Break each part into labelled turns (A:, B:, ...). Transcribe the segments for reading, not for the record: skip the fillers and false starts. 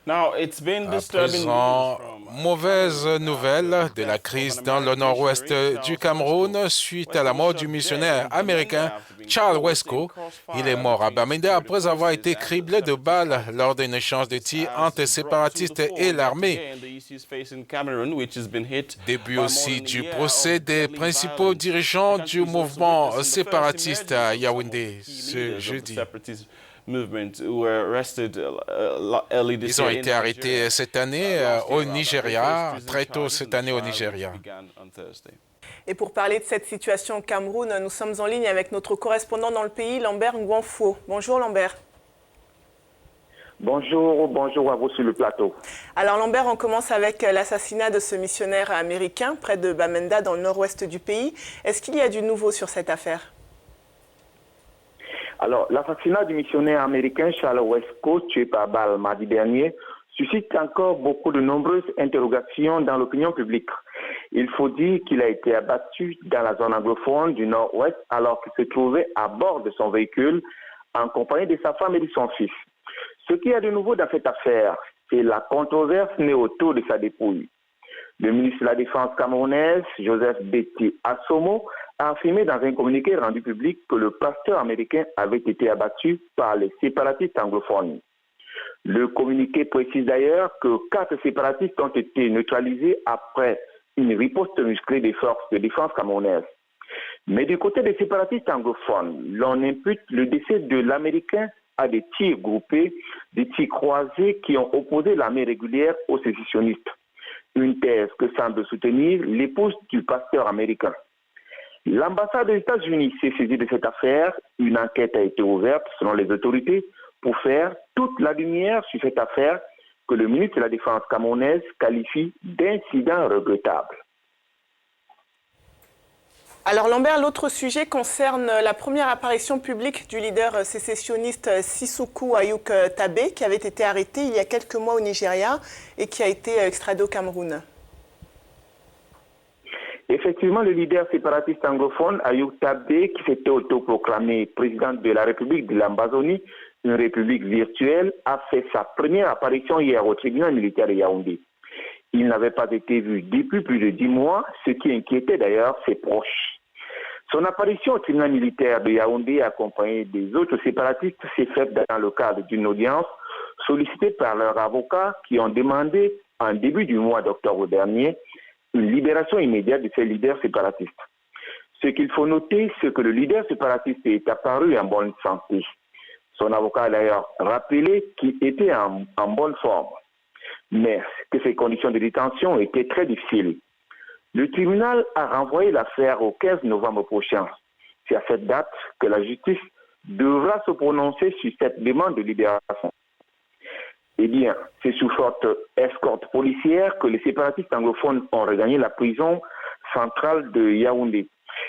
A: À présent, mauvaise nouvelle de la crise dans le nord-ouest du Cameroun suite à la mort du missionnaire américain Charles Wesco. Il est mort à Bamenda après avoir été criblé de balles lors d'un échange de tirs entre séparatistes et l'armée. Début aussi du procès des principaux dirigeants du mouvement séparatiste à Yaoundé ce jeudi. Ils ont été arrêtés cette année au Nigeria, très tôt cette année au Nigeria.
B: Et pour parler de cette situation au Cameroun, nous sommes en ligne avec notre correspondant dans le pays, Lambert Ngwanfo. Bonjour Lambert.
C: Bonjour à vous sur le plateau.
B: Alors Lambert, on commence avec l'assassinat de ce missionnaire américain près de Bamenda dans le nord-ouest du pays. Est-ce qu'il y a du nouveau sur cette affaire?
C: Alors, l'assassinat du missionnaire américain Charles Wesco, tué par balle mardi dernier, suscite encore beaucoup de nombreuses interrogations dans l'opinion publique. Il faut dire qu'il a été abattu dans la zone anglophone du nord-ouest alors qu'il se trouvait à bord de son véhicule en compagnie de sa femme et de son fils. Ce qu'il y a de nouveau dans cette affaire, c'est la controverse née autour de sa dépouille. Le ministre de la Défense camerounaise, Joseph Betty Assomo, a affirmé dans un communiqué rendu public que le pasteur américain avait été abattu par les séparatistes anglophones. Le communiqué précise d'ailleurs que 4 séparatistes ont été neutralisés après une riposte musclée des forces de défense camerounaises. Mais du côté des séparatistes anglophones, l'on impute le décès de l'Américain à des tirs groupés, des tirs croisés qui ont opposé l'armée régulière aux sécessionnistes. Une thèse que semble soutenir l'épouse du pasteur américain. L'ambassade des États-Unis s'est saisie de cette affaire. Une enquête a été ouverte, selon les autorités, pour faire toute la lumière sur cette affaire que le ministre de la Défense camerounaise qualifie d'incident regrettable.
B: Alors Lambert, l'autre sujet concerne la première apparition publique du leader sécessionniste Sissoko Ayuk Tabé, qui avait été arrêté il y a quelques mois au Nigeria et qui a été extradé au Cameroun.
C: Effectivement, le leader séparatiste anglophone Ayuk Tabé, qui s'était autoproclamé président de la République de l'Ambazonie, une république virtuelle, a fait sa première apparition hier au tribunal militaire de Yaoundé. Il n'avait pas été vu depuis plus de 10 mois, ce qui inquiétait d'ailleurs ses proches. Son apparition au tribunal militaire de Yaoundé, accompagnée des autres séparatistes, s'est faite dans le cadre d'une audience sollicitée par leurs avocats qui ont demandé, en début du mois d'octobre dernier, une libération immédiate de ces leaders séparatistes. Ce qu'il faut noter, c'est que le leader séparatiste est apparu en bonne santé. Son avocat a d'ailleurs rappelé qu'il était en bonne forme, mais que ses conditions de détention étaient très difficiles. Le tribunal a renvoyé l'affaire au 15 novembre prochain. C'est à cette date que la justice devra se prononcer sur cette demande de libération. Eh bien, c'est sous forte escorte policière que les séparatistes anglophones ont regagné la prison centrale de Yaoundé.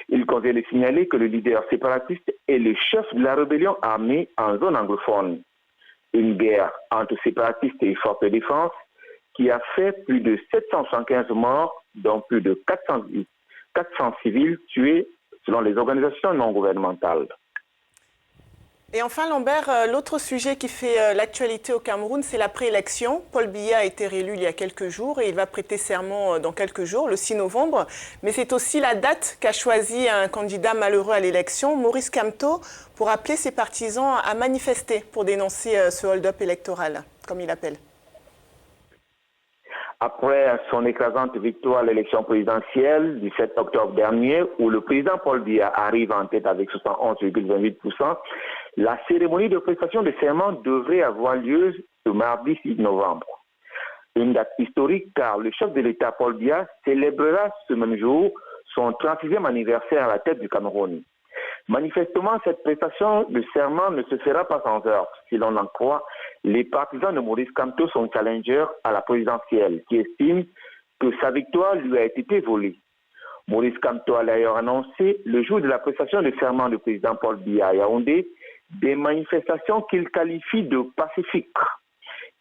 C: Il convient de signaler que le leader séparatiste est le chef de la rébellion armée en zone anglophone. Une guerre entre séparatistes et forces de défense qui a fait plus de 775 morts, dont plus de 400 civils tués selon les organisations non gouvernementales.
B: Et enfin, Lambert, l'autre sujet qui fait l'actualité au Cameroun, c'est la préélection. Paul Biya a été réélu il y a quelques jours et il va prêter serment dans quelques jours, le 6 novembre. Mais c'est aussi la date qu'a choisi un candidat malheureux à l'élection, Maurice Kamto, pour appeler ses partisans à manifester pour dénoncer ce hold-up électoral, comme il appelle.
C: Après son écrasante victoire à l'élection présidentielle du 7 octobre dernier, où le président Paul Biya arrive en tête avec 71,28%, la cérémonie de prestation de serment devrait avoir lieu ce mardi 6 novembre. Une date historique car le chef de l'État Paul Biya célébrera ce même jour son 36e anniversaire à la tête du Cameroun. Manifestement, cette prestation de serment ne se fera pas sans heurts. Si l'on en croit les partisans de Maurice Kamto, son challenger à la présidentielle, qui estiment que sa victoire lui a été volée. Maurice Kamto a d'ailleurs annoncé, le jour de la prestation de serment du président Paul Biya à Yaoundé, des manifestations qu'il qualifie de pacifiques.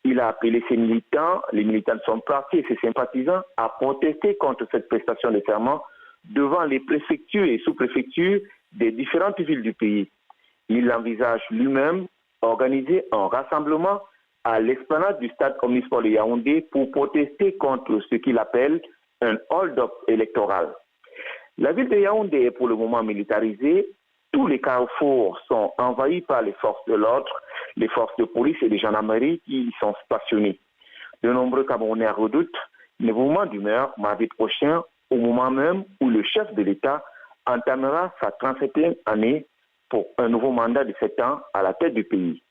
C: Il a appelé ses militants, les militants de son parti et ses sympathisants, à protester contre cette prestation de serment devant les préfectures et sous-préfectures des différentes villes du pays. Il envisage lui-même organiser un rassemblement à l'esplanade du stade omnisport de Yaoundé pour protester contre ce qu'il appelle un hold-up électoral. La ville de Yaoundé est pour le moment militarisée. Tous les carrefours sont envahis par les forces de l'ordre, les forces de police et de gendarmerie qui y sont stationnées. De nombreux Camerounais redoutent le mouvement d'humeur mardi prochain, au moment même où le chef de l'État entamera sa 37e année pour un nouveau mandat de 7 ans à la tête du pays.